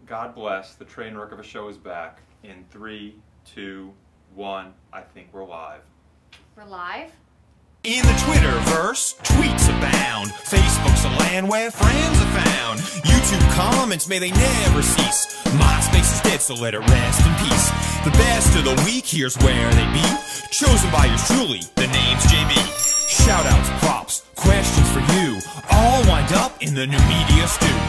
God bless. The train wreck of a show is back. In 3, 2, 1. I think we're live. We're live? In the Twitterverse, tweets abound. Facebook's a land where friends are found. YouTube comments, may they never cease. MySpace is dead, so let it rest in peace. The best of the week, here's where they be. Chosen by yours truly, the name's JB. Shoutouts, props, questions for you. All wind up in the new media stew.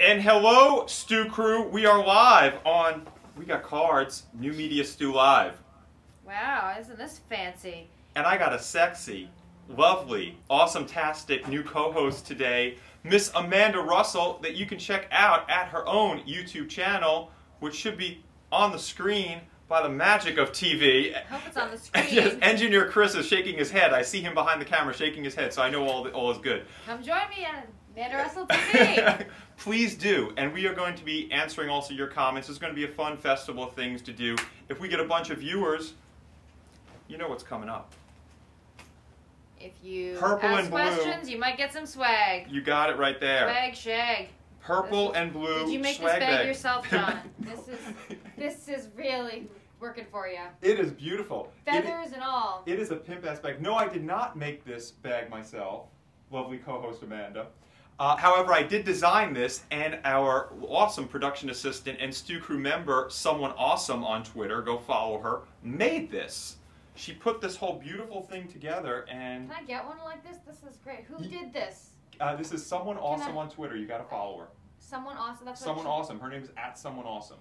And hello, Stew Crew. We are live on, we got cards, New Media Stew Live. Wow, isn't this fancy? And I got a sexy, lovely, awesome-tastic new co-host today, Miss Amanda Russell, that you can check out at her own YouTube channel, which should be on the screen by the magic of TV. I hope it's on the screen. Yes, Engineer Chris is shaking his head. I see him behind the camera shaking his head, so I know all is good. Come join me on Amanda Russell TV. Please do, and we are going to be answering also your comments. It's going to be a fun festival of things to do. If we get a bunch of viewers, you know what's coming up. If you Purple ask and blue. questions, you might get some swag. You got it right there. Swag, shag. Purple and blue. Did you make swag this bag bag yourself, John? This is really working for you. It is beautiful. Feathers and all. It is a pimp-ass bag. No, I did not make this bag myself. Lovely co-host Amanda. However, I did design this, and our awesome production assistant and Stew Crew member, Someone Awesome on Twitter, go follow her, made this. She put this whole beautiful thing together, and... Can I get one like this? This is great. Who did this? This is Someone Awesome on Twitter. You got to follow her. Someone Awesome? That's Someone Awesome. Her name is @SomeoneAwesome.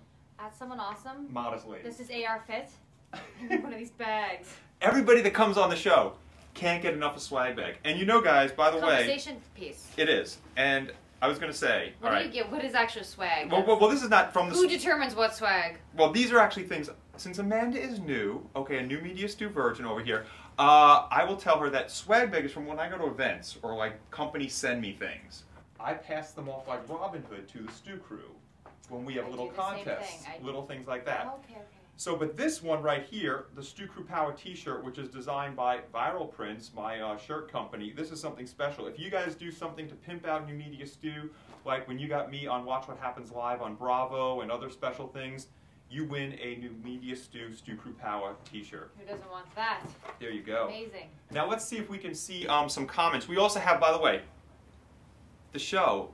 @SomeoneAwesome? Modest lady. This is AR Fit. I need one of these bags. Everybody that comes on the show can't get enough of swag bag. And you know, guys, by the way... Conversation piece. It is. And I was going to say... What do you get? What is actual swag? Well, this is not from the... Who determines what swag? Well, these are actually things... Since Amanda is new, okay, a New Media Stew virgin over here, I will tell her that swag bag is from when I go to events or like companies send me things. I pass them off like Robin Hood to the Stew Crew when we have little contests, little things like that. Oh, okay. So, but this one right here, the Stew Crew Power T-shirt, which is designed by Viral Prints, my shirt company, this is something special. If you guys do something to pimp out New Media Stew, like when you got me on Watch What Happens Live on Bravo and other special things, you win a New Media Stew Crew Power T-shirt. Who doesn't want that? There you go. Amazing. Now let's see if we can see some comments. We also have, by the way, the show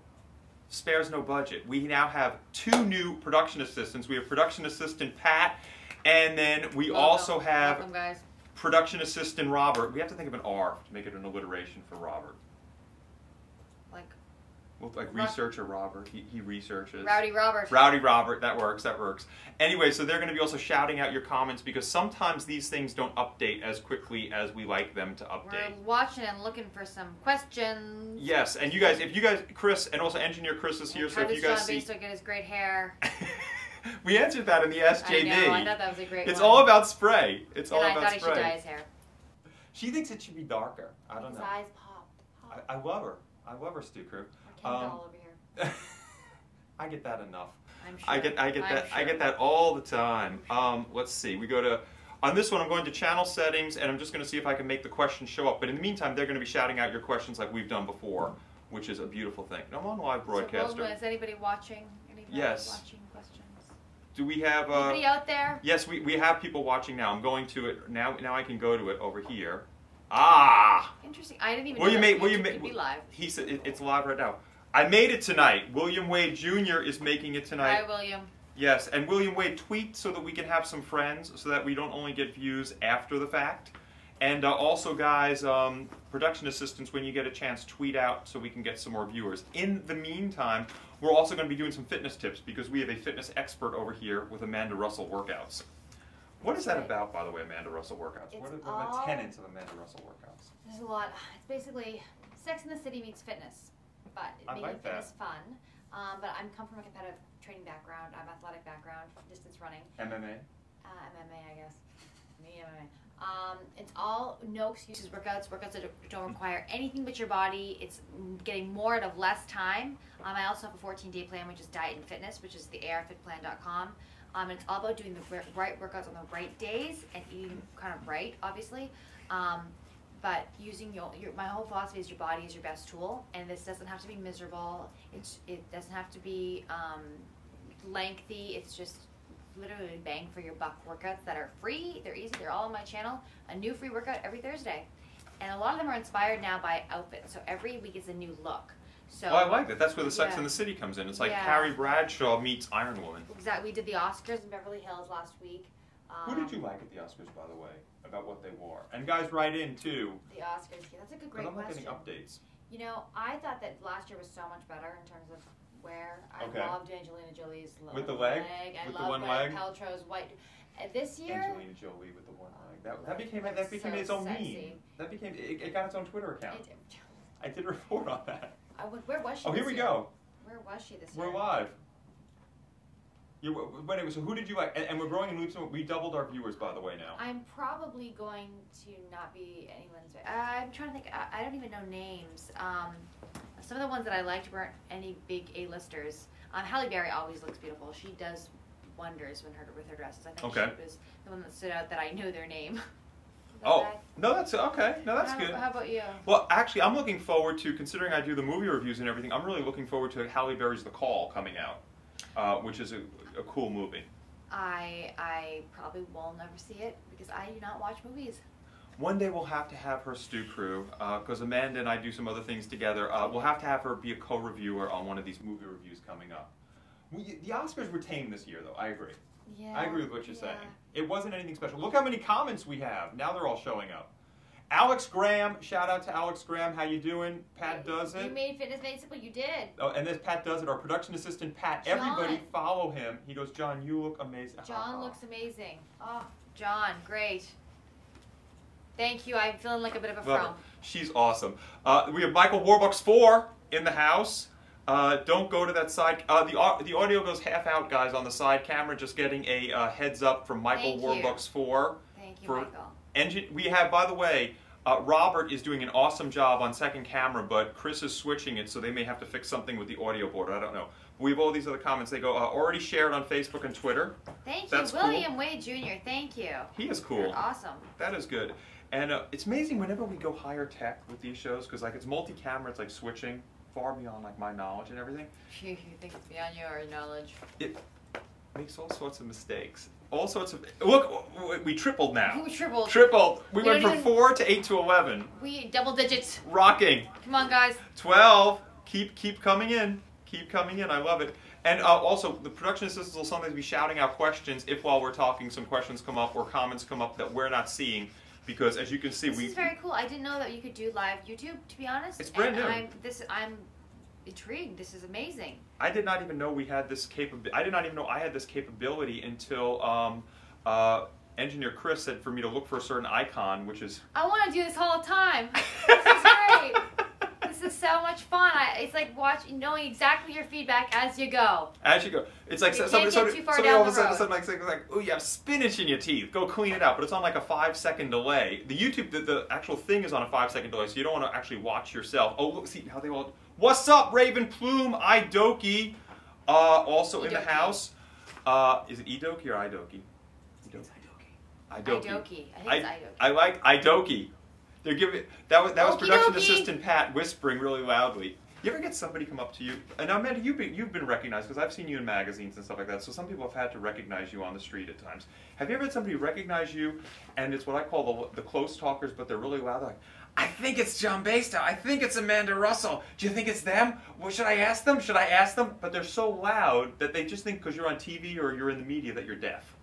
spares no budget. We now have 2 new production assistants. We have production assistant Pat, and then we also have Welcome, guys. production assistant Robert. We have to think of an R to make it an alliteration for Robert. Like researcher Robert. He researches. Rowdy Robert. Rowdy Robert. That works. That works. Anyway, so they're going to be also shouting out your comments because sometimes these things don't update as quickly as we like them to update. We're watching and looking for some questions. Yes, and you guys, if you guys, Chris, and also Engineer Chris is here, so if you guys see... How does John Basedow get his great hair? We answered that in the SJD. I know, I thought that was a great It's one. all about spray. It's all about spray. I thought he should dye his hair. She thinks it should be darker. I don't know. His eyes pop. I love her. I love her, Stew Crew. Ken doll over here. I get that enough. I'm sure. I get that all the time. Let's see. We go to on this one. I'm going to channel settings, and I'm just going to see if I can make the questions show up. But in the meantime, they're going to be shouting out your questions like we've done before, which is a beautiful thing. And I'm on live broadcaster. So, is anybody watching? Anybody watching questions? Do we have anybody out there? Yes, we have people watching now. I'm going to it now. Now I can go to it over here. Ah. Interesting. I didn't even know that it could be live. He said it's live right now. I made it tonight. William Wade Jr. is making it tonight. Hi, William. Yes, and William Wade, tweet so that we can have some friends, so that we don't only get views after the fact. And also, guys, production assistants, when you get a chance, tweet out so we can get some more viewers. In the meantime, we're also going to be doing some fitness tips because we have a fitness expert over here with Amanda Russell workouts. What is that about, by the way, Amanda Russell workouts? What are the tenets of Amanda Russell workouts? There's a lot. It's basically Sex in the City meets fitness. But making fitness fun. But I come from a competitive training background. I'm athletic background, distance running. MMA? MMA, I guess. Me, MMA. It's all no excuses workouts that don't require anything but your body. It's getting more out of less time. I also have a 14-day plan, which is diet and fitness, which is the arfitplan.com. And it's all about doing the right workouts on the right days and eating kind of right, obviously. but using my whole philosophy is your body is your best tool, and this doesn't have to be miserable. It doesn't have to be lengthy. It's just literally bang for your buck workouts that are free. They're easy. They're all on my channel. A new free workout every Thursday, and a lot of them are inspired now by outfits. So every week is a new look. So I like that. That's where the Sex and the City comes in. It's like Carrie Bradshaw meets Iron Woman. Exactly. We did the Oscars in Beverly Hills last week. Who did you like at the Oscars, by the way, about what they wore? And guys, write in too. The Oscars. Yeah, that's a great question. I'm not getting updates. You know, I thought that last year was so much better in terms of wear. I loved Angelina Jolie's with the leg. I with the loved one leg. Paltrow's white. This year, Angelina Jolie with the one leg. That became its own meme. That became it got its own Twitter account. I did a report on that. Where was she? Oh, here we go. Where was she this year? We're live. Anyway, so who did you like? And we're growing in leaps. We doubled our viewers, by the way, now. I'm probably going to not be anyone's. I'm trying to think. I don't even know names. Some of the ones that I liked weren't any big A-listers. Halle Berry always looks beautiful. She does wonders with her dresses. I think she was the one that stood out that I knew their name. No, that's okay. No, that's good. How about you? Well, actually, I'm looking forward to, considering I do the movie reviews and everything, I'm really looking forward to Halle Berry's The Call coming out, which is a cool movie. I probably will never see it because I do not watch movies. One day we'll have to have her stew crew, because Amanda and I do some other things together. We'll have to have her be a co-reviewer on one of these movie reviews coming up. The Oscars were tame this year, though. I agree. Yeah, I agree with what you're saying. It wasn't anything special. Look how many comments we have. Now they're all showing up. Alex Graham, shout out to Alex Graham. How you doing? Pat does it. You made Fitness Made Simple. You did. Oh, and this Pat does it. Our production assistant, Pat. John. Everybody follow him. He goes, John, you look amazing. John looks amazing. Oh, John, great. Thank you. I'm feeling like a bit of a frump. She's awesome. We have Michael Warbucks 4 in the house. Don't go to that side. The audio goes half out, guys, on the side camera. Just getting a heads up from Michael Warbucks 4. Thank you, Michael. We have, by the way, Robert is doing an awesome job on second camera, but Chris is switching it, so they may have to fix something with the audio board. I don't know. We have all these other comments. They go, already shared on Facebook and Twitter. Thank you. William Wade Jr., thank you. He is cool. That's awesome. That is good. And it's amazing whenever we go higher tech with these shows, because like it's multi-camera, it's like switching far beyond like my knowledge and everything. You think it's beyond your knowledge? It makes all sorts of mistakes. All sorts of... Look, we tripled now. We tripled. Tripled. We went from 4 to 8 to 11. We double digits. Rocking. Come on, guys. 12. Keep coming in. Keep coming in. I love it. And also, the production assistants will sometimes be shouting out questions if while we're talking some questions come up or comments come up that we're not seeing. Because as you can see, this is very cool. I didn't know that you could do live YouTube, to be honest. It's brand new. I'm intrigued. This is amazing. I did not even know we had this capability. I did not even know I had this capability until engineer Chris said for me to look for a certain icon, which is... I want to do this all the time. This is great. This is so much fun. It's like knowing exactly your feedback as you go. As you go. It's like somebody all of a sudden like, oh, you have spinach in your teeth. Go clean it out. But it's on like a 5-second delay. The YouTube, the actual thing is on a 5-second delay, so you don't want to actually watch yourself. Oh, look, see how they all... What's up, Raven Plume? Idoki. Also in the house. Is it Idoki or Idoki? It's Idoki. Idoki. I think it's Idoki. I like Idoki. They're giving that was production dokie. assistant Pat whispering really loudly. You ever get somebody come up to you? And Amanda, you've been recognized because I've seen you in magazines and stuff like that. So some people have had to recognize you on the street at times. Have you ever had somebody recognize you, and it's what I call the close talkers, but they're really loud? They're like, I think it's John Basedow. I think it's Amanda Russell. Do you think it's them? Well, should I ask them? Should I ask them? But they're so loud that they just think because you're on TV or you're in the media that you're deaf.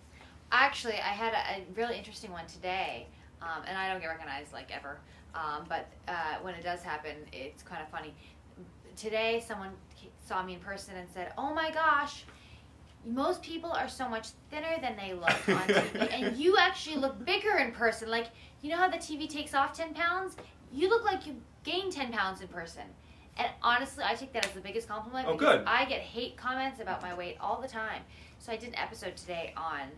Actually, I had a really interesting one today. And I don't get recognized like ever, but when it does happen, it's kind of funny. Today, someone saw me in person and said, "Oh my gosh, most people are so much thinner than they look on TV, and you actually look bigger in person. Like, you know how the TV takes off 10 pounds? You look like you gained 10 pounds in person." And honestly, I take that as the biggest compliment. Oh, because good. I get hate comments about my weight all the time. So I did an episode today on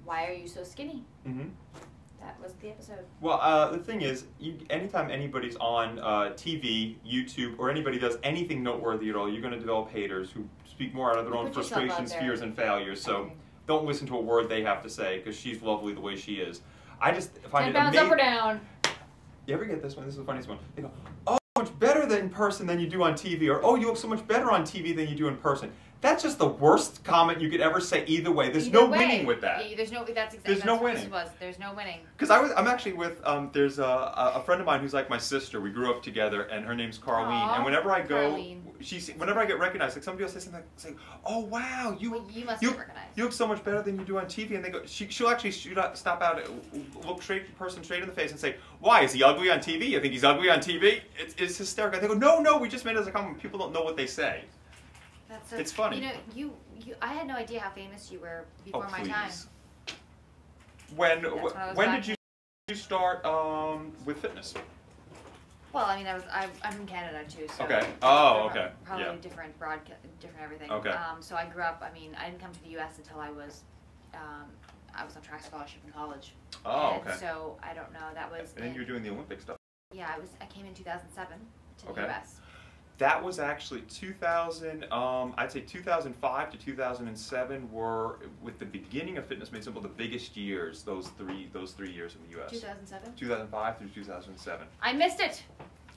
why are you so skinny? Mm-hmm. That was the episode. Well, the thing is, anytime anybody's on TV, YouTube, or anybody does anything noteworthy at all, you're going to develop haters who speak more out of their own frustrations, fears, and failures. So don't listen to a word they have to say because she's lovely the way she is. I just find 10 pounds up or down. You ever get this one? This is the funniest one. They go, "Oh, so much better in person than you do on TV," or "Oh, you look so much better on TV than you do in person." That's just the worst comment you could ever say either way. There's no winning with that. Yeah, there's no, that's exactly, there's no winning. There's no winning. Because I'm actually with, there's a friend of mine who's like my sister. We grew up together, and her name's Carlene. Aww, and whenever I go, Carlene. Whenever I get recognized, like somebody will say something like, "Oh wow, you must get recognized. You look so much better than you do on TV." And they go, she'll actually stop out, look straight in the face, and say, "Why, is he ugly on TV? You think he's ugly on TV?" It's hysterical. They go, "No, we just made it as a compliment. People don't know what they say." It's funny. You know, I had no idea how famous you were before my time. When did you start with fitness? Well, I mean, I'm in Canada too, so okay. Oh, okay. Probably yeah. different different everything. Okay. So I grew up. I mean, I didn't come to the U.S. until I was on track scholarship in college. Oh, and okay. So I don't know. That was. And then you were doing the Olympic stuff. Yeah, I came in 2007 to the U.S. That was actually 2000. I'd say 2005 to 2007 were, with the beginning of Fitness Made Simple, the biggest years. Those three years in the U.S. 2007. 2005 through 2007. I missed it.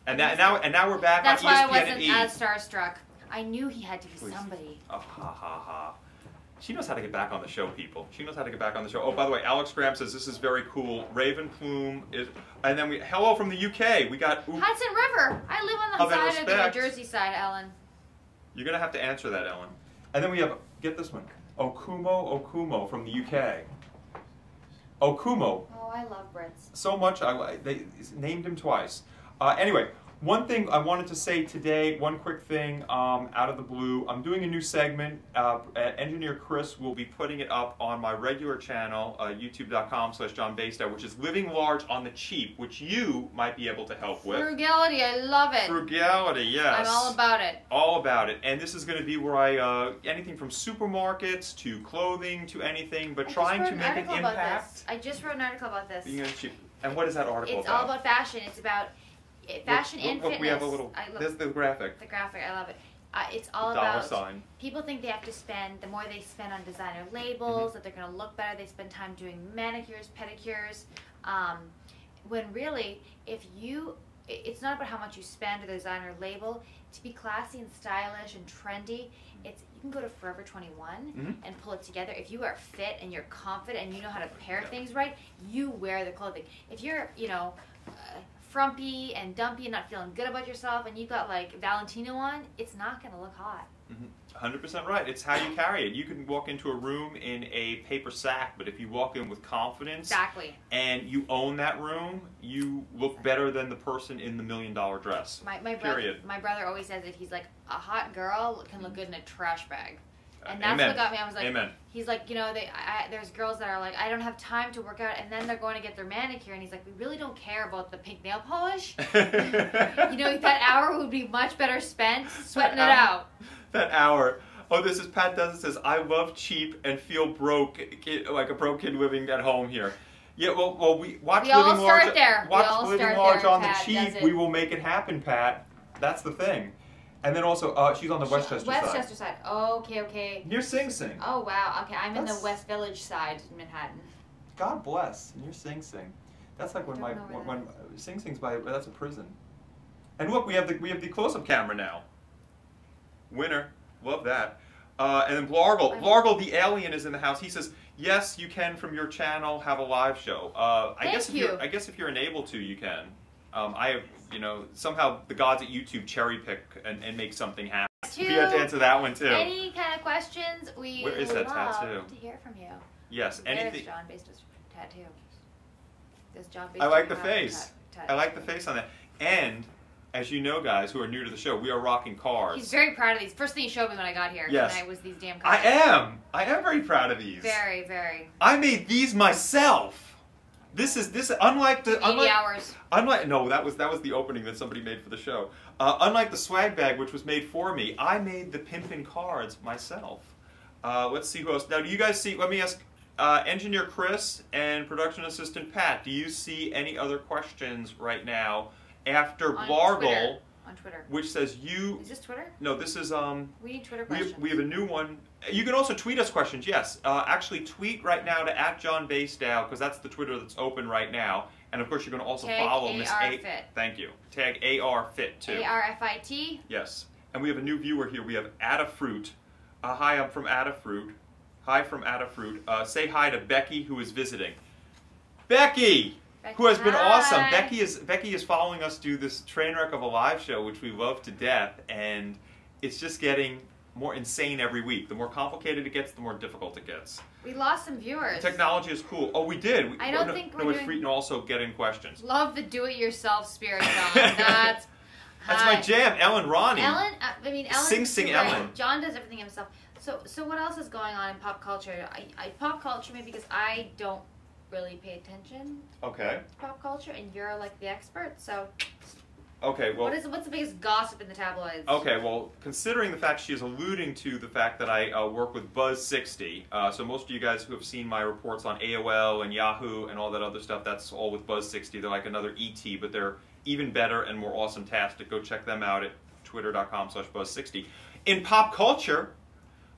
And now we're back That's on ESPN. That's why I wasn't E! as starstruck. I knew he had to be somebody. Oh, ha ha ha. She knows how to get back on the show, people. She knows how to get back on the show. Oh, by the way, Alex Graham says this is very cool. Raven Plume is, and then hello from the UK. We got Hudson River. I live on the side of the Jersey side, Ellen. You're gonna have to answer that, Ellen. And then we have, get this one, Okumo from the UK. Okumo. Oh, I love Brits. So much. They named him twice. Anyway. One thing I wanted to say today, one quick thing out of the blue. I'm doing a new segment. Engineer Chris will be putting it up on my regular channel, youtube.com/John Basedow, which is Living Large on the Cheap, which you might be able to help with. Frugality, I love it. Frugality, yes. I'm all about it. All about it. And this is going to be where I, anything from supermarkets to clothing to anything, but trying to make an impact. I just wrote an article about this. Being cheap. And what is that article about? It's all about fashion. It's about fashion and fitness. We have a little. There's the graphic. The graphic, I love it. It's all about people think they have to spend, the more they spend on designer labels, that they're going to look better. They spend time doing manicures, pedicures, when really, it's not about how much you spend or the designer label. To be classy and stylish and trendy, you can go to Forever 21 and pull it together. If you are fit and you're confident and you know how to pair things right, you wear the clothing. If you're, frumpy and dumpy and not feeling good about yourself and you got like Valentino on, it's not going to look hot. 100% right. It's how you carry it. You can walk into a room in a paper sack, but if you walk in with confidence and you own that room, you look better than the person in the $1 million dress. My brother always says that he's like, a hot girl can look good in a trash bag. And that's what got me. I was like, Amen. He's like, there's girls that are like, I don't have time to work out, and then they're going to get their manicure, and he's like, we really don't care about the pink nail polish. That hour would be much better spent sweating it out. That hour. Oh, this is Pat Does. It says, I love cheap and feel broke, like a broke kid living at home here. Yeah, well, we watch Living Large. Watch Living Large on the cheap. We will make it happen, Pat. That's the thing. And then also, she's on the Westchester side. Westchester side. Oh, okay. Near Sing Sing. Oh, wow. Okay, I'm in the West Village side in Manhattan. God bless. Near Sing Sing. That's like when Sing Sing's that's a prison. And look, we have the close-up camera now. Winner. Love that. And then Blargle the alien is in the house. He says, yes, you can from your channel have a live show. I guess if you're unable to, you can. I have, somehow the gods at YouTube cherry pick and make something happen. We have to answer that one too. Any kind of questions, we Where is that tattoo? To hear from you. Yes, anything. There's John Basedow's tattoo. There's John Basedow. I like the face. I like the face on that. And as you know, guys who are new to the show, we are rocking cars. He's very proud of these. First thing he showed me when I got here tonight was these damn cars. I am very proud of these. Very, very. I made these myself. This unlike the 80 hours. No, that was the opening that somebody made for the show. Unlike the swag bag, which was made for me, I made the pimpin' cards myself. Let's see who else. Now, do you guys see? Let me ask Engineer Chris and Production Assistant Pat. Do you see any other questions right now after Blargle? On Twitter. Which says you... Is this Twitter? No, this is... We need Twitter questions. We have a new one. You can also tweet us questions, yes. Actually, tweet right now to @JohnBasedow, because that's the Twitter that's open right now. And of course, you're going to also Tag follow Miss A. Fit. Thank you. Tag ARFit too. ARFIT. Yes. And we have a new viewer here. We have Adafruit. Hi, I'm from Adafruit. Hi from Adafruit. Say hi to Becky, who is visiting. Becky, who has been awesome. Becky is following us do this train wreck of a live show, which we love to death, and it's just getting more insane every week. The more complicated it gets, the more difficult it gets. We lost some viewers. Technology is cool. Oh, we did. I don't think we're doing... free to also get in questions. Love the do-it-yourself spirit, John. That's my jam. Ellen Ronnie. Ellen, Sing Ellen. John does everything himself. So what else is going on in pop culture? Pop culture, maybe because I don't really pay attention. Okay. To pop culture, and you're like the expert, so. Okay, well... What's the biggest gossip in the tabloids? Okay, well, considering the fact she is alluding to the fact that I work with Buzz60, so most of you guys who have seen my reports on AOL and Yahoo and all that other stuff, that's all with Buzz60. They're like another ET, but they're even better and more awesome-tastic. Go check them out at twitter.com/Buzz60. In pop culture,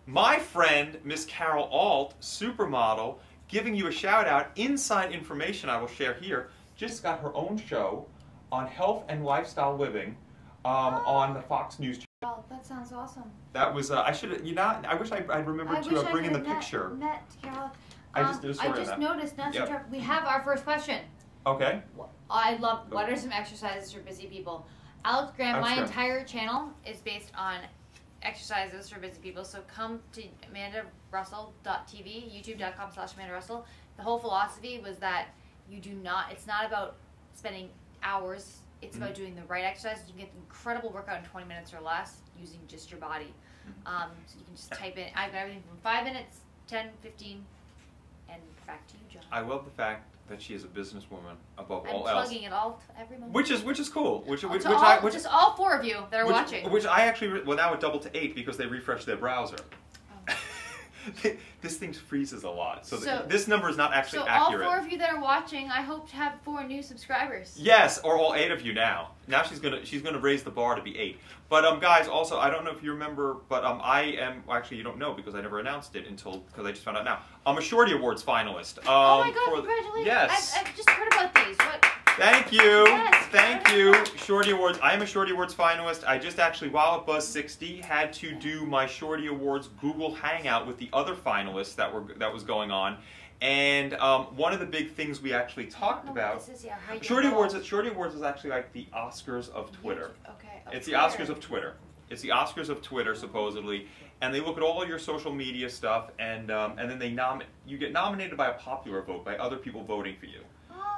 my friend, Miss Carol Alt, supermodel, giving you a shout-out, inside information I will share here, just got her own show on health and lifestyle living on the Fox News channel. Oh, that sounds awesome. That was, I should, I wish I'd remembered to bring in the picture. Met Carol. I just did a story on that. Noticed, we have our first question. Okay. I love, what are some exercises for busy people? Alex Graham, my entire channel is based on exercises for busy people, so come to amandarussell.tv, youtube.com/amandarussell. The whole philosophy was that it's not about spending hours, it's about doing the right exercises. You can get an incredible workout in 20 minutes or less using just your body. So you can just type in, I've got everything from 5 minutes, 10, 15, and back to you, John. I love the fact that she is a businesswoman above all else. I'm plugging it all every moment. Which is cool. Just all 4 of you that are watching. Which I actually, well, now it doubled to 8 because they refreshed their browser. Oh. This thing freezes a lot, so this number is not actually accurate. So all 4 of you that are watching, I hope to have 4 new subscribers. Yes, or all 8 of you now. Now she's gonna raise the bar to be 8. But guys, also I don't know if you remember, but I am actually, you don't know because I never announced it because I just found out now. I'm a Shorty Awards finalist. Oh my God! Congratulations! Yes. I've just heard about these. What? Thank you. Yes, Thank you. Shorty Awards. I am a Shorty Awards finalist. I just actually, while at Buzz60, had to do my Shorty Awards Google Hangout with the other finalists that was going on. And one of the big things we actually talked about, Shorty Awards is actually like the Oscars of Twitter. Okay. It's the Oscars of Twitter. It's the Oscars of Twitter, supposedly. And they look at all of your social media stuff, and then you get nominated by a popular vote, by other people voting for you.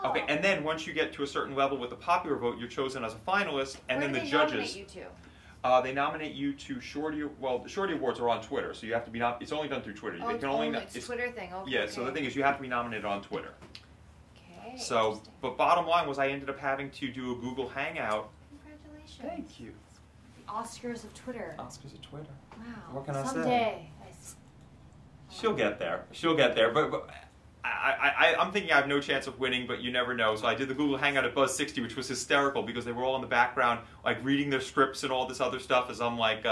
Okay, and then once you get to a certain level with the popular vote, you're chosen as a finalist, and then the judges. Where do they nominate you to? They nominate you to Shorty. Well, the Shorty Awards are on Twitter, so you have to be it's only done through Twitter. Oh, it's a Twitter thing. Okay. Yeah. So the thing is, you have to be nominated on Twitter. Okay. So, but bottom line was, I ended up having to do a Google Hangout. Congratulations. Thank you. The Oscars of Twitter. Oscars of Twitter. Wow. What can I say? Someday. She'll get there. She'll get there. But I'm thinking I have no chance of winning, but you never know. So I did the Google Hangout at Buzz60, which was hysterical because they were all in the background, like reading their scripts and all this other stuff as I'm like,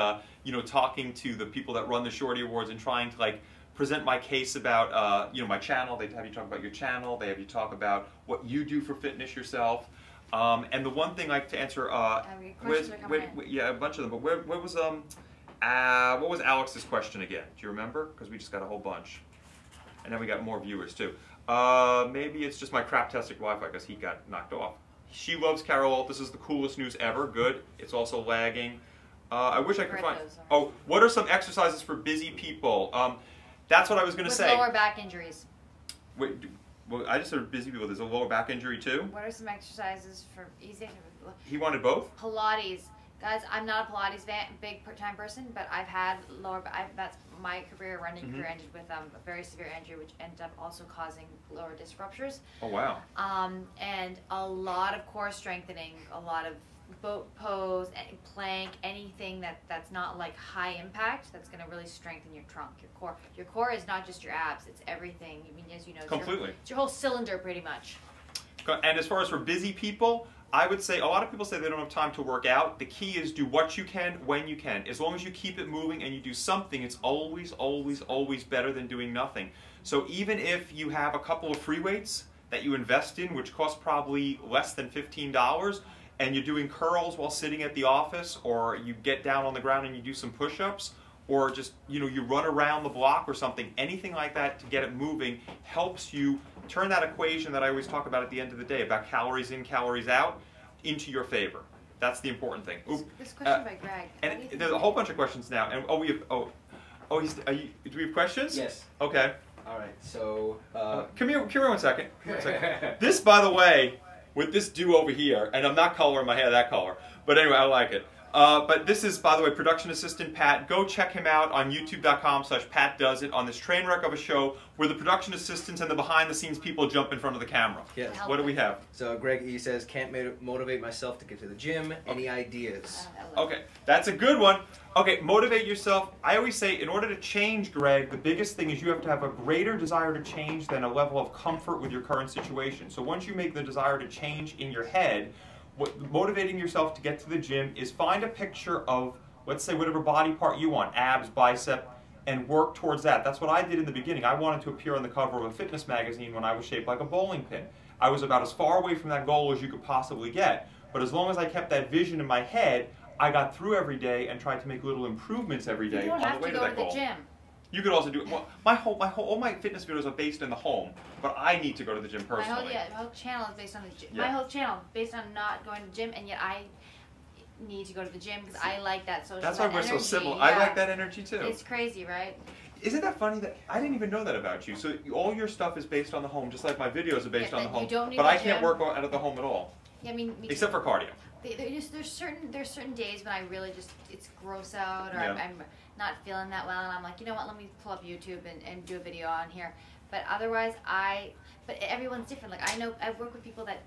talking to the people that run the Shorty Awards and trying to like present my case about, my channel. They have you talk about your channel. They have you talk about what you do for fitness yourself. And the one thing, like, to answer, a bunch of them. But what was Alex's question again? Do you remember? Because we just got a whole bunch. And then we got more viewers too. Maybe it's just my crap-tastic Wi-Fi because he got knocked off. She loves Carol. This is the coolest news ever. Good. It's also lagging. I wish I could find. Oh, what are some exercises for busy people? That's what I was going to say. Lower back injuries. Wait. Well, I just said busy people. There's a lower back injury too. What are some exercises for easy? He wanted both. Pilates. Guys, I'm not a Pilates big time person, but I've had lower back. That's my running career ended with a very severe injury, which ended up also causing lower disc ruptures. Oh wow. And a lot of core strengthening, a lot of boat pose, plank, anything that's not like high impact. That's going to really strengthen your trunk, your core. Your core is not just your abs; it's everything. I mean, as you know, completely. It's your whole cylinder, pretty much. And as far as for busy people, I would say a lot of people say they don't have time to work out. The key is do what you can when you can. As long as you keep it moving and you do something, it's always, always, always better than doing nothing. So even if you have a couple of free weights, that you invest in, which costs probably less than $15, and you're doing curls while sitting at the office, or you get down on the ground and you do some push-ups, or just, you know, you run around the block or something, anything like that to get it moving helps you turn that equation that I always talk about at the end of the day about calories in, calories out into your favor. That's the important thing. This question by Greg. And there's a whole bunch of questions now. And do we have questions? Yes. Okay. All right. So come here 1 second. This, by the way, with this do over here, and I'm not coloring my hair that color, but anyway, I like it. But this is, by the way, production assistant Pat. Go check him out on youtube.com/PatDoesIt on this train wreck of a show where the production assistants and the behind-the-scenes people jump in front of the camera. Yes. What do we have? So Greg E says, can't motivate myself to get to the gym. Any ideas? Okay, that's a good one. Okay, motivate yourself. I always say, in order to change, Greg, the biggest thing is you have to have a greater desire to change than a level of comfort with your current situation. So once you make the desire to change in your head, motivating yourself to get to the gym is find a picture of, let's say, whatever body part you want, abs, bicep, and work towards that. That's what I did in the beginning. I wanted to appear on the cover of a fitness magazine when I was shaped like a bowling pin. I was about as far away from that goal as you could possibly get, but as long as I kept that vision in my head, I got through every day and tried to make little improvements every day on the way to that goal. You don't have to go to the gym. You could also do it. Well, all my fitness videos are based in the home, but I need to go to the gym personally. My whole channel is based on the gym. Yeah. My whole channel based on not going to the gym, and yet I need to go to the gym because I like that social. That's why we're energy. so simple. Yeah. I like that energy too. It's crazy, right? Isn't that funny that I didn't even know that about you? So all your stuff is based on the home, just like my videos are based on the home. But I can't work out of the home at all. Yeah, I mean, except for cardio. There's certain days when I really just it's gross out or Yeah. I'm not feeling that well, and I'm like, you know what? Let me pull up YouTube and do a video on here. But otherwise, but everyone's different. Like I work with people that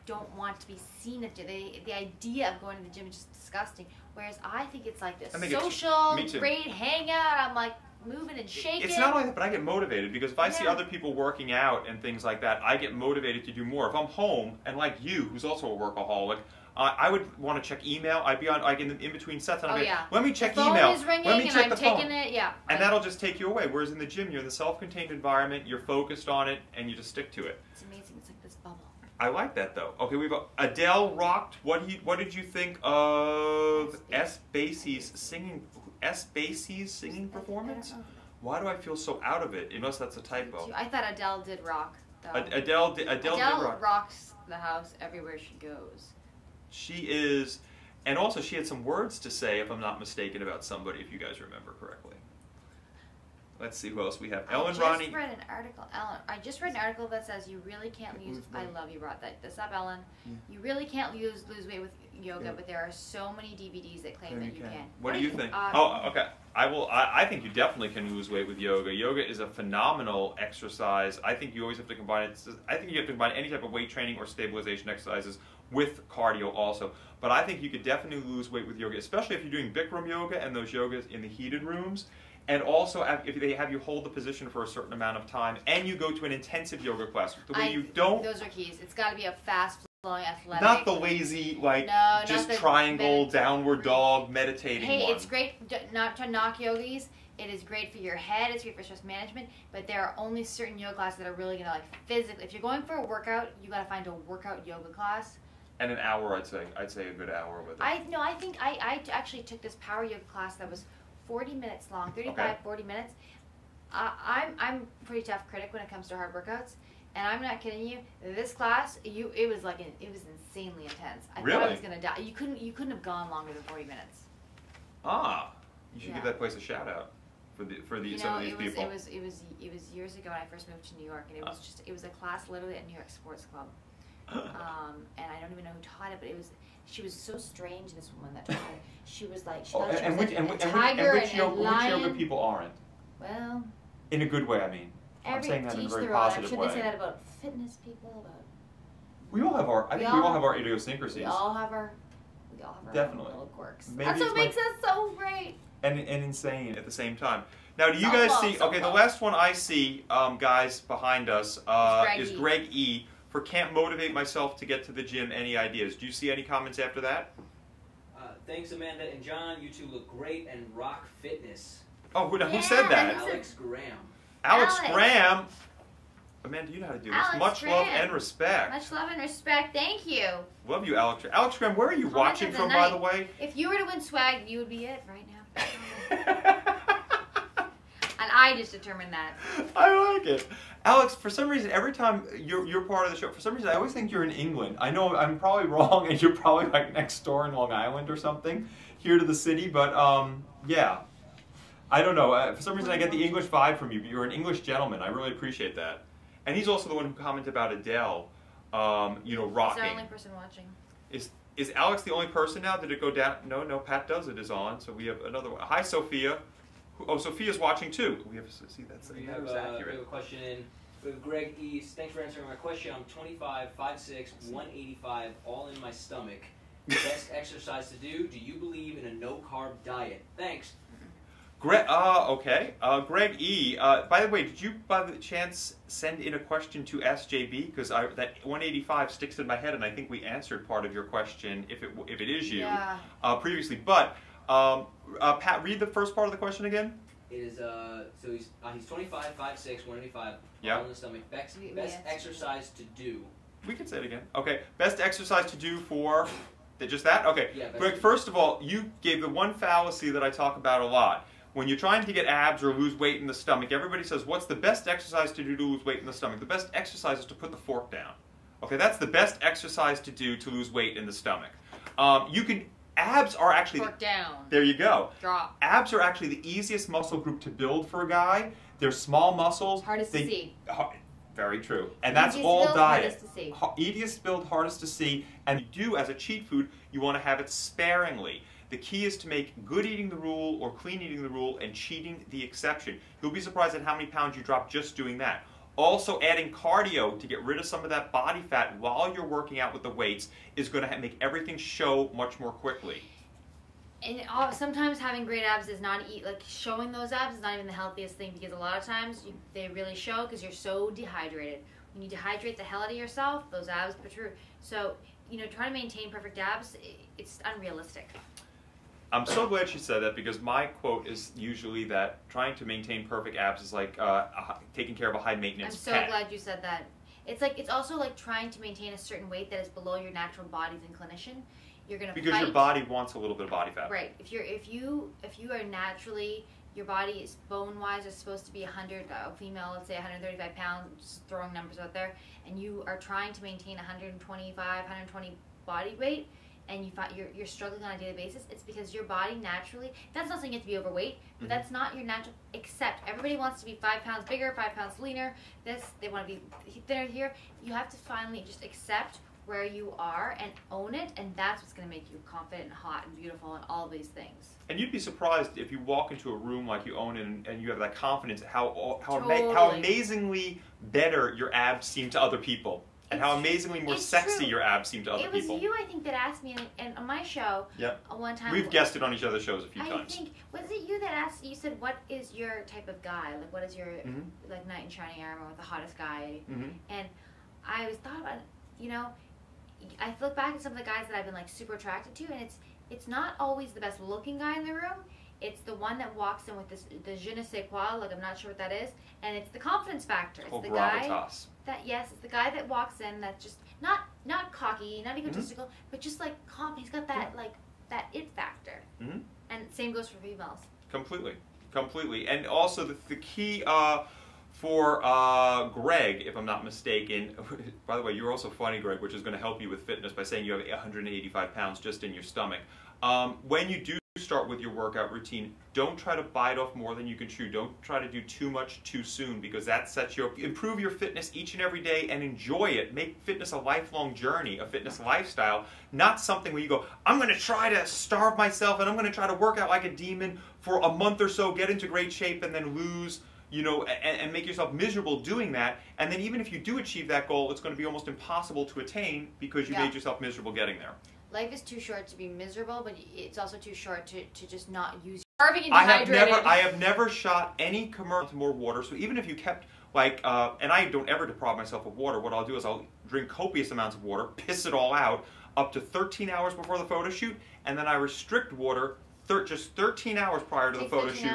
don't want to be seen at the gym. The idea of going to the gym is just disgusting. Whereas I think it's like this social, great hangout. I'm like moving and shaking. It's not only that, but I get motivated because if I see other people working out and things like that, I get motivated to do more. If I'm home and like you, who's also a workaholic, I would want to check email. I'd be on like in between sets, and I'd be like, let me check email. The phone is ringing, let me check and the I'm phone. taking it. Yeah, and that'll just take you away. Whereas in the gym, you're in the self-contained environment. You're focused on it, and you just stick to it. It's amazing. It's like this bubble. I like that though. Okay, we've got Adele rocked. What did you think of S. Basie's singing performance? Why do I feel so out of it? Unless that's a typo. I thought Adele did rock. Though. Adele did rock. Rocks the house everywhere she goes. She is, and also she had some words to say, if I'm not mistaken, about somebody, if you guys remember correctly. Let's see who else we have. I just read an article, Ellen. I just read an article that says you really can't lose. I love you brought this up, Ellen. Yeah. You really can't lose weight with yoga, but there are so many DVDs that claim that you can. What do you think? Okay. I think you definitely can lose weight with yoga. Yoga is a phenomenal exercise. I think you always have to combine it. I think you have to combine any type of weight training or stabilization exercises with cardio also. But I think you could definitely lose weight with yoga, especially if you're doing Bikram yoga and those yogas in the heated rooms. And also, if they have you hold the position for a certain amount of time, and you go to an intensive yoga class, the way you don't. Those are keys. It's got to be a fast-flowing, athletic. Not the lazy, just triangle, downward dog, meditating one. It's great not to knock yogis. It is great for your head. It's great for stress management. But there are only certain yoga classes that are really gonna physically. If you're going for a workout, you gotta find a workout yoga class. And an hour, I'd say a good hour with it. I think I actually took this power yoga class that was 40 minutes long, 40 minutes. I'm a pretty tough critic when it comes to hard workouts, and I'm not kidding you. This class, it was insanely intense. I thought I was gonna die. You couldn't have gone longer than 40 minutes. You should give that place a shout out for some of these people. It was years ago when I first moved to New York, and it was a class literally at New York Sports Club. And I don't even know who taught it, but she was so strange, this woman that taught it. She was like, she was a tiger and a lion. Which yoga people aren't? Well, in a good way, I mean. I'm saying that in a very positive way. Should they say that about fitness people? We all have our. I think we all have our idiosyncrasies. We all have our definitely little quirks. Maybe that's what makes us so great. And insane at the same time. Now, do you guys see? Okay, the last one I see, guys behind us, is Greg E. For can't motivate myself to get to the gym. Any ideas? Do you see any comments after that? Thanks, Amanda and John. You two look great and rock fitness. Oh, who said that? Alex Graham. Alex Graham. Amanda, you know how to do this. Alex Much love Graham. and respect. Much love and respect. Thank you. Love you, Alex. Alex Graham, where are you Comment watching of the from, night. by the way? If you were to win swag, you would be it right now. And I just determined that. I like it. Alex, for some reason, every time you're part of the show, for some reason, I always think you're in England. I know I'm probably wrong, and you're probably like next door in Long Island or something, here to the city, but yeah. I don't know. For some reason, I get the English vibe from you, but you're an English gentleman. I really appreciate that. And he's also the one who commented about Adele, rocking. He's the only person watching. Is Alex the only person now? Did it go down? No, Pat Does It is on, so we have another one. Hi, Sophia. Oh, Sophia's watching too. We have to see that's We have a question in. We have Greg East. Thanks for answering my question. I'm 25, 5'6", 185, all in my stomach. Best exercise to do? Do you believe in a no-carb diet? Thanks. Greg, okay. Greg E. By the way, did you by the chance send in a question to SJB? Because that 185 sticks in my head, and I think we answered part of your question if it is you previously. But Pat, read the first part of the question again. It is so he's 25, 5'6", 185, Yeah. all in the stomach. Best exercise to do. We could say it again. Okay. Best exercise to do for just that? Okay. Yeah, Greg, first of all, you gave the one fallacy that I talk about a lot. When you're trying to get abs or lose weight in the stomach, everybody says, what's the best exercise to do to lose weight in the stomach? The best exercise is to put the fork down. Okay, that's the best exercise to do to lose weight in the stomach. Abs are actually... Fork down. There you go. Drop. Abs are actually the easiest muscle group to build for a guy. They're small muscles. Hardest to see. Very true. And that's Easiest all build, diet. hardest to see. Easiest build, hardest to see. And you do, as a cheat food, you want to have it sparingly. The key is to make good eating the rule or clean eating the rule and cheating the exception. You'll be surprised at how many pounds you drop just doing that. Also, adding cardio to get rid of some of that body fat while you're working out with the weights is going to make everything show much more quickly. And sometimes having great abs is not showing those abs is not even the healthiest thing, because a lot of times they really show because you're so dehydrated. When you dehydrate the hell out of yourself, those abs protrude. So, trying to maintain perfect abs, it's unrealistic. I'm so glad she said that, because my quote is usually that trying to maintain perfect abs is like taking care of a high maintenance I'm so pet. glad you said that. It's also like trying to maintain a certain weight that is below your natural body's inclination. You're gonna because fight. Your body wants a little bit of body fat. Right. If you are naturally, your body is bone-wise is supposed to be 100, a female, let's say 135 pounds, just throwing numbers out there, and you are trying to maintain 125, 120 body weight, and you're struggling on a daily basis, it's because your body naturally, that's not saying you have to be overweight, but that's not your natural, except everybody wants to be 5 pounds bigger, 5 pounds leaner, they want to be thinner here. You have to finally just accept where you are and own it, and that's what's going to make you confident and hot and beautiful and all these things. And you'd be surprised if you walk into a room like you own it and you have that confidence, how amazingly better your abs seem to other people. And how amazingly more sexy your abs seem to other people. It was you, I think, that asked me on my show one time. We've guested on each other's shows a few times. I think, was it you that asked, you said, what is your type of guy? Like, what is your, knight in shining armor with the hottest guy? And I always thought about it, I look back at some of the guys that I've been, super attracted to, and it's not always the best looking guy in the room. It's the one that walks in with the je ne sais quoi, I'm not sure what that is, and it's the confidence factor. It's the guy it's the guy that walks in that's just not cocky, not egotistical, but just confident. He's got that that it factor. And same goes for females. Completely. And also the key for Greg, if I'm not mistaken, by the way, you're also funny, Greg, which is going to help you with fitness by saying you have 185 pounds just in your stomach. When you do start with your workout routine, don't try to bite off more than you can chew. Don't try to do too much too soon, because that sets you up. Improve your fitness each and every day and enjoy it. Make fitness a lifelong journey, a fitness lifestyle, not something where you go, I'm going to try to starve myself and I'm going to try to work out like a demon for a month or so, get into great shape, and then lose, and make yourself miserable doing that. And then even if you do achieve that goal, it's going to be almost impossible to attain because you made yourself miserable getting there. Life is too short to be miserable, but it's also too short to just not use starving and dehydrated. I have never shot any commercial to more water. So even if you kept and I don't ever deprive myself of water. What I'll do is I'll drink copious amounts of water, piss it all out, up to 13 hours before the photo shoot, and then I restrict water just 13 hours prior to the photo shoot.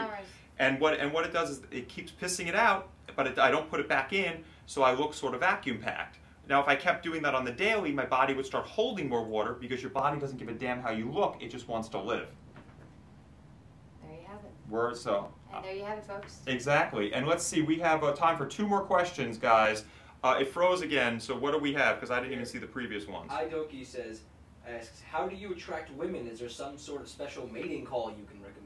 And what it does is it keeps pissing it out, but I don't put it back in so I look sort of vacuum packed. Now, if I kept doing that on the daily, my body would start holding more water because your body doesn't give a damn how you look, it just wants to live. There you have it. Word so. And there you have it, folks. Exactly. And let's see, we have time for 2 more questions, guys. It froze again, so what do we have? Because I didn't even see the previous ones. Idoki asks, how do you attract women? Is there some sort of special mating call you can recommend?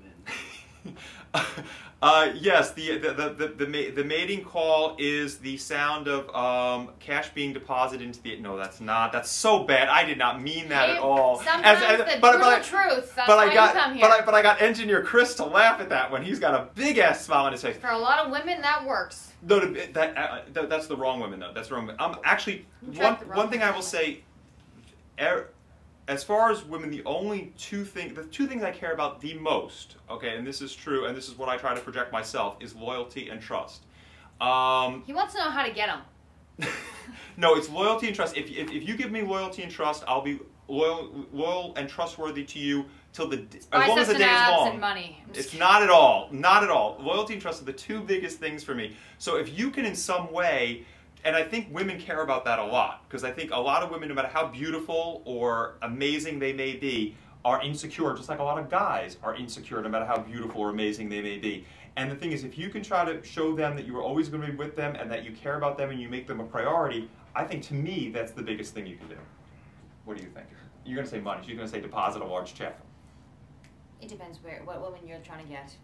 Yes, the mating call is the sound of cash being deposited into the... No, that's not. That's so bad. I did not mean that at all. Sometimes the brutal truth. That's why you come here. But I got Engineer Chris to laugh at that one. He's got a big-ass smile on his face. For a lot of women, that works. No, that's the wrong women, though. That's the wrong women. Actually, one thing I will say... As far as women, the two things I care about the most, okay, and this is true, and this is what I try to project myself, is loyalty and trust. He wants to know how to get them. No, it's loyalty and trust. If you give me loyalty and trust, I'll be loyal and trustworthy to you till as long as the day is long. And money. It's not at all. Not at all. Loyalty and trust are the 2 biggest things for me. So if you can in some way... And I think women care about that a lot, because I think a lot of women, no matter how beautiful or amazing they may be, are insecure, just like a lot of guys are insecure, no matter how beautiful or amazing they may be. And the thing is, if you can try to show them that you are always going to be with them and that you care about them and you make them a priority, I think, to me, that's the biggest thing you can do. What do you think? You're going to say money. She's going to say deposit a large check. It depends what woman you're trying to get.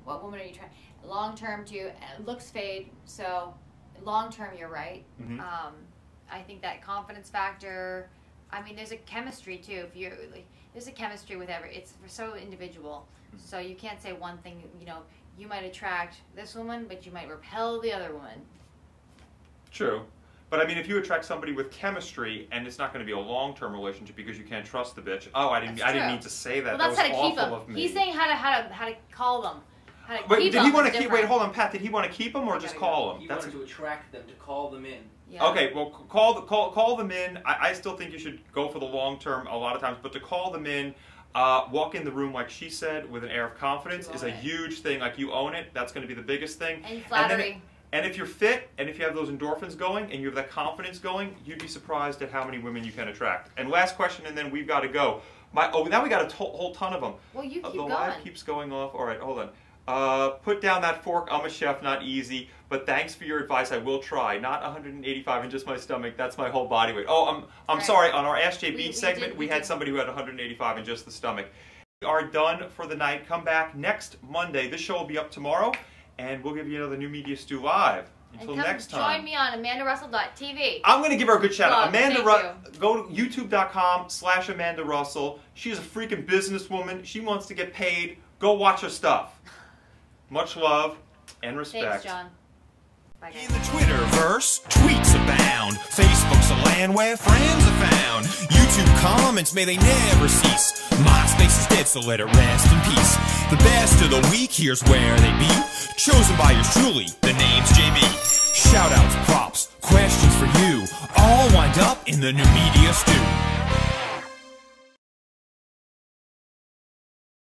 What woman are you trying... Long-term, too, looks fade, so... Long term, you're right. Mm-hmm. I think that confidence factor. I mean, there's a chemistry too. If you're there's a chemistry with it's so individual. Mm-hmm. So you can't say one thing. You know, you might attract this woman, but you might repel the other woman. True, but I mean, if you attract somebody with chemistry and it's not going to be a long-term relationship because you can't trust the bitch. Oh, I didn't mean to say that. Well, that's that was how to keep awful them. of me. He's saying how to call them. Wait, did he want to keep? Wait, hold on, Pat. Did he want to keep them or just call them? He wanted to attract them, to call them in. Yeah. Okay, well, call them in. I still think you should go for the long term a lot of times, but to call them in, walk in the room like she said with an air of confidence is a huge thing. Like you own it. That's going to be the biggest thing. And flattery. And if you're fit and if you have those endorphins going and you have that confidence going, you'd be surprised at how many women you can attract. And last question, and then we've got to go. Now we got a whole ton of them. Well, you keep the going. live keeps going off. All right, hold on. Put down that fork. I'm a chef, not easy. But thanks for your advice. I will try. Not 185 in just my stomach. That's my whole body weight. Oh, I'm sorry. On our Ask J Beach segment, we had somebody who had 185 in just the stomach. We are done for the night. Come back next Monday. This show will be up tomorrow, and we'll give you another New Media Stew live. Until next time. Join me on AmandaRussell.tv. I'm going to give her a good shout out. Thank you. Go to youtube.com/Amanda Russell. She's a freaking businesswoman. She wants to get paid. Go watch her stuff. Much love and respect. Thanks, John. Bye, guys. In the Twitterverse, tweets abound. Facebook's a land where friends are found. YouTube comments, may they never cease. MySpace is dead, so let it rest in peace. The best of the week, here's where they be. Chosen by yours truly, the name's JB. Shoutouts, props, questions for you. All wind up in the New Media Stew.